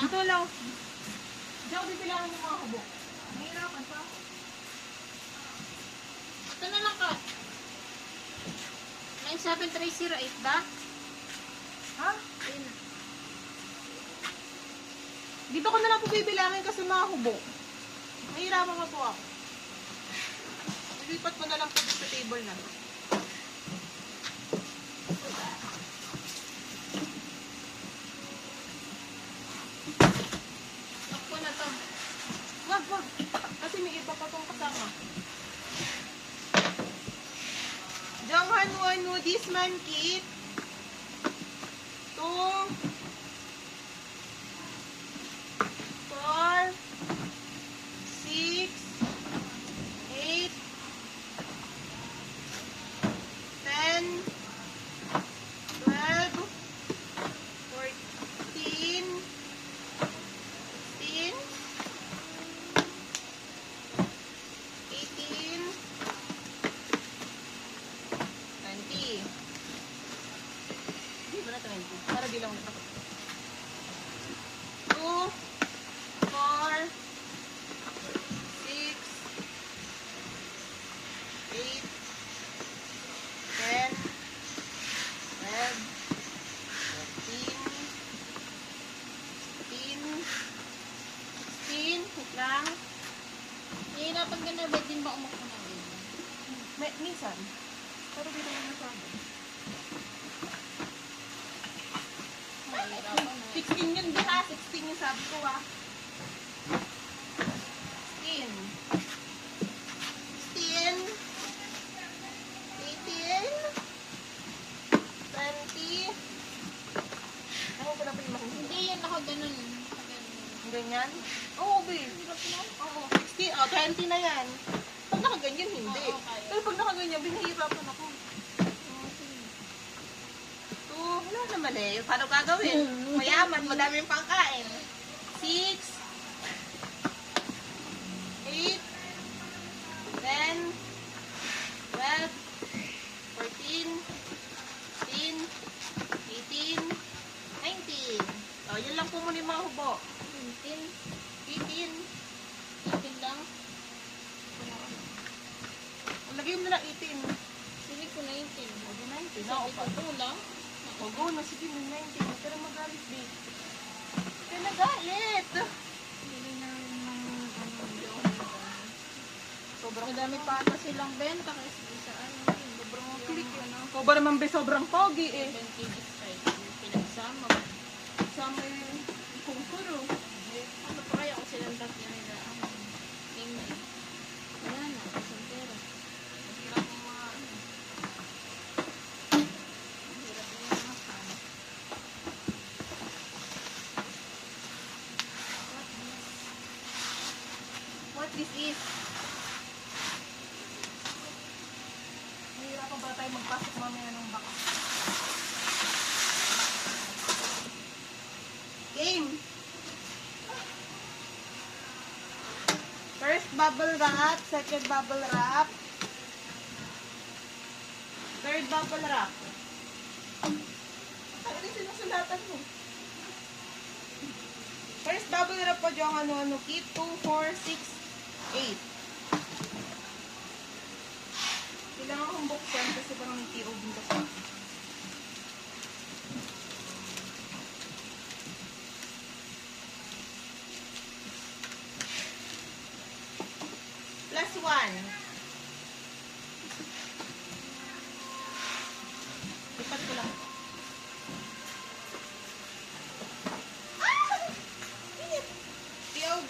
Ito lang. Diyan ako bibilangan ng mga kubo. Mahirapan pa. Ito na lang ka. 97308 ba? Ha? Ayun na. Dito ko na lang po bibilangin kasi mga kubo. Mahirapan pa po ako. Ilipat ko na lang po sa table na. Lock ko na to. Wag, wag. Kasi may iba pa tong kasama. Jonghan Won Noodles Man Kit. 2 4 6 8 10 12 14 16 18 20. Hindi ba na 20? Para di lang ito. 2 4 6 8 10 12 13 15 16 lang. Nahihirapan ka na ba din ba umakbo na din? Minsan. Pero di naman masyado. Nahihirapan na. 16 yun di ha? 16 yung sabi ko ha. 16 16 18 20. Ako ko na pa yung makuha. Hindi yan ako ganun. Ganyan? Oo, babe. Oo. 16, 20 na yan. Pag nakaganyan, hindi. Oo, kaya. Pero pag nakaganyan, binahirapan ako. Wala naman eh. Paano gagawin? Mayaman, madaming pangkain. 6 8 10 12 14 15 18 19. O, yun lang po muna yung mga hubo. 18. 18. 18 lang. Lagay mo na lang 18. Sige ko 19. Lagay 19. Sabi ko 2 lang. O, go na. Sige, may 19. Pero magalit, babe. Kaya nagalit. Hindi na hindi ako nagagamit. Sobrang Madami pa ata silang benta kasi sa ano. Sobrang click yung ano. Ikaw ba naman, be, sobrang pogi eh. 7 kgs kahit pinagsama. Sama yung kungkuro. Ano pa kaya kung silang tatlo nila? Tingnan. Wala na. Isang pera. Hirap yung mga ano. Hirap yung mga sana. What this is? Mahirap pa ba tayo magpasok mamaya ng baka? Game! First bubble wrap, second bubble wrap, third bubble wrap. Ano yung sinusulatan mo? First bubble wrap po yung ano kit, 2, 4, 6, 8. Kailangan kong buksan kasi parang may TO din kasi. Plus 1. Lipat ko lang. Ah! Init! TOB.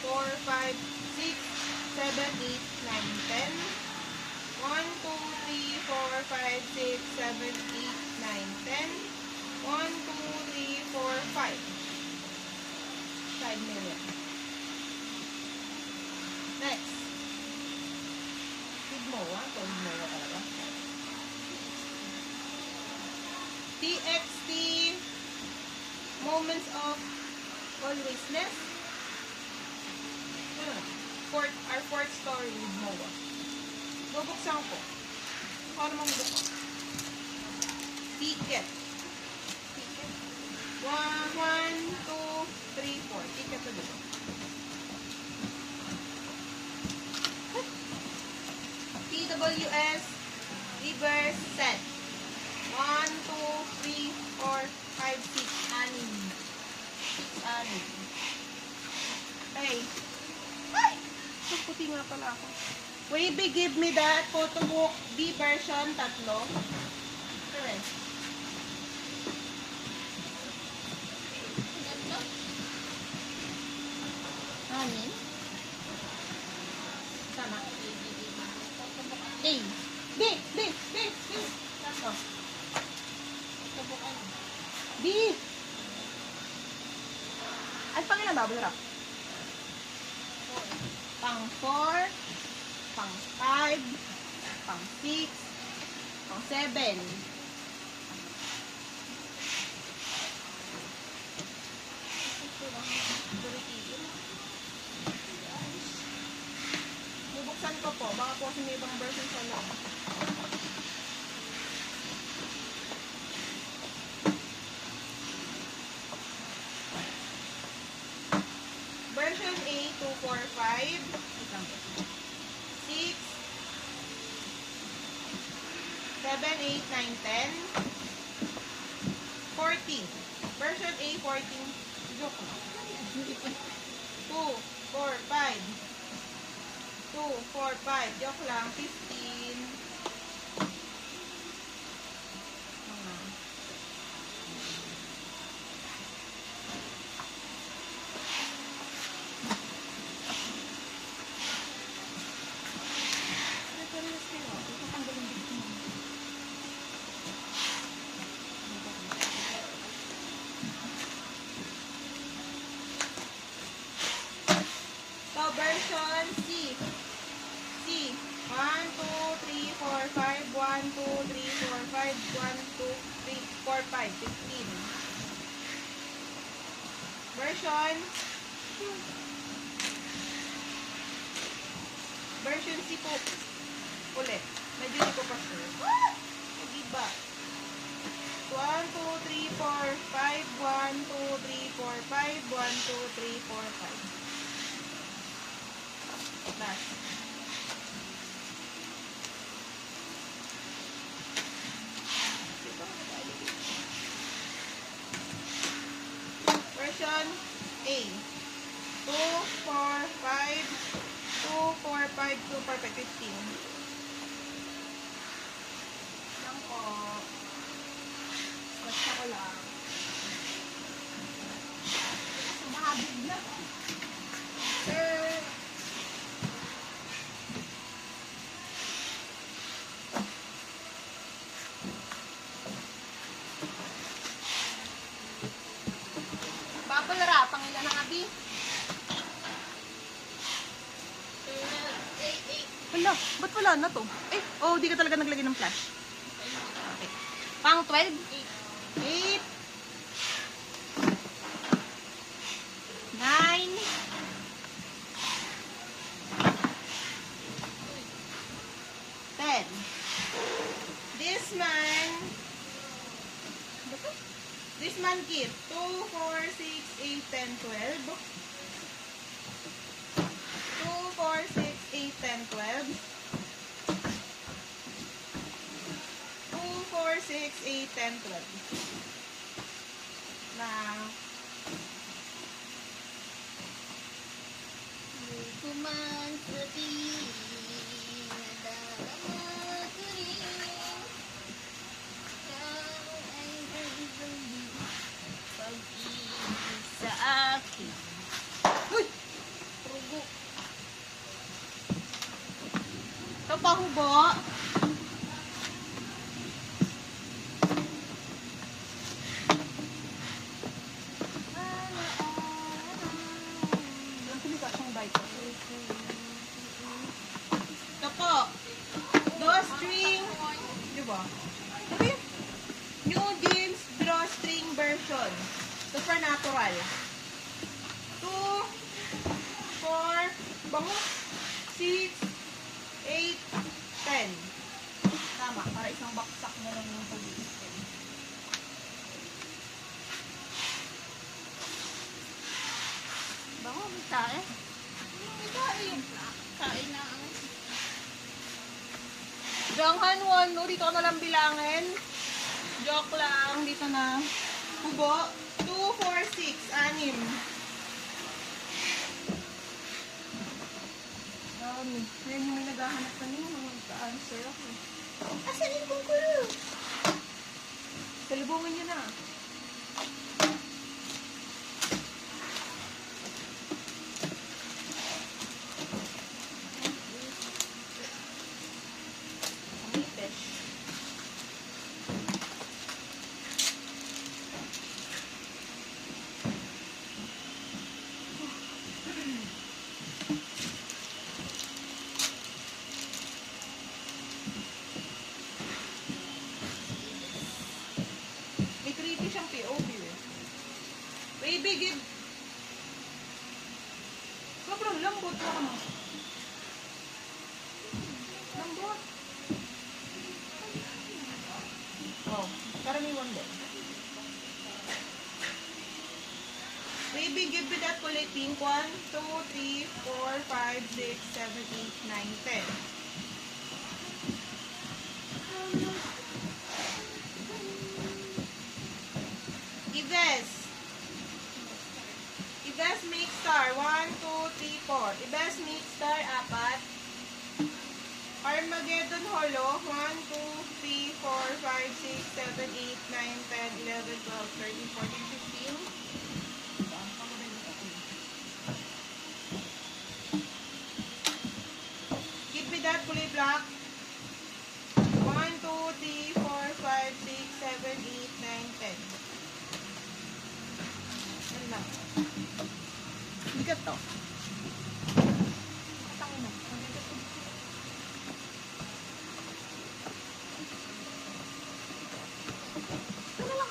4, 5, 6, 7, 8, 9, 10. 1, 2, 3, 4, 5, 6, 7, 8, 9, 10. 1, 2, 3, 4, 5. 5 million. Next. Tigmoa. Tigmoa talaga. TXT. Moments of alwaysness. Our fourth story with Moa. Bubuksan ko. Paano magbuksan? Ticket. Ticket. 1, 2, 3, 4. Ticket na dito. TWS reverse set. 1, 2, 3, 4, 5, 6, anim. 6, anim. Hey. Ay! Puti nga pala ako. Wavy, give me that photo book B version, tatlo. Okay. Ganda. Anin? Sama. A. B. B. B. B. Tatlo. Tabukan. B. At pang ilan ba? Bulra? Pang 4. Pang 5. Pang 6. Pang 7. Bubuksan ko po. Baka po kasi may ibang version sa loob. Version A, 2, 4, 5. 6. 7, 8, 9, 10. 14. Version A, 14. Joke lang. 2, 4, 5. 2, 4, 5. Joke lang. 15. 4, 5, 15. Version C po. Ulit. Medyo hindi ko pa sure. Mag-iba. 1, 2, 3, 4, 5, 1, 2, 3, 4, 5, 1, 2, 3, 4, 5. Last. Version A. 2, 4, 5, 2, 4, 5, 2, 4, 5, 15. Lang po. Basta ko lang. Mahabig na. Sir. Papalara, pangilan ng abi. Hala, ba't wala na to? Oh, di ka talaga naglagay ng flash. Okay. Pang 12? 8 9 10. This man kit 2, 4, 6, 8, 10, 12. 2, 4, 6, 8, 10, 12. 2, 4, 6, 8, 10, 12. Now, Kuman sa tingin, nadarama ko rin. Ikaw ay nagdali, pag-ibig sa akin. uy! Rugo. Ito pa hubo. Ang tumigas yung bike. Ito po. Drawstring. Di ba? Sabi, New Jeans Drawstring version. Supernatural. 2, 4, bango. 6, 8, 10. Tama, para isang baksak na lang yung pag-iisip. Bako, may tae. May kain. Kain na ang... Janghan 1, no? Dito ko na lang bilangin. Joke lang. Dito na. Kubo. 2, 4, 6, 6. Ngayon yung may naghahanap ka niyo. Mag-answer ako. Asan yung bungkulo? Salubungan niyo na. Amites. May creepy siyang POV eh. Baby, give. Sobrang lambot na ano. Lambot. Oh, karaniwan din. Baby, give me that kulay pink one. 2, 3, 4, 5, 6, 7, 8, 9, 10. Ives. Ives Mix Star. 1, 2, 3, 4. Ives Mix Star, 4. Armageddon Holo. 1, 2, 3, 4, 5, 6, 7, 8, 9, 10, 11, 12, 13, 14, 15. Give me that kulay black. 1, 2, 3, 4, 5, 6, 7, 8, 9, 10. Yan lang. Bigat to. Tangin na. Ang bigat to. Ito na lang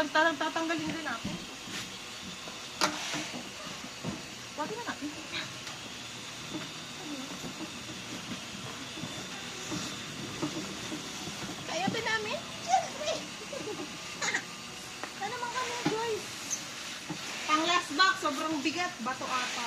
tatanggalin din natin. Wag na natin. Kaya pa namin? Siyempre! Ano naman kami, Joyce? Pang last box, sobrang bigat. Bato ata.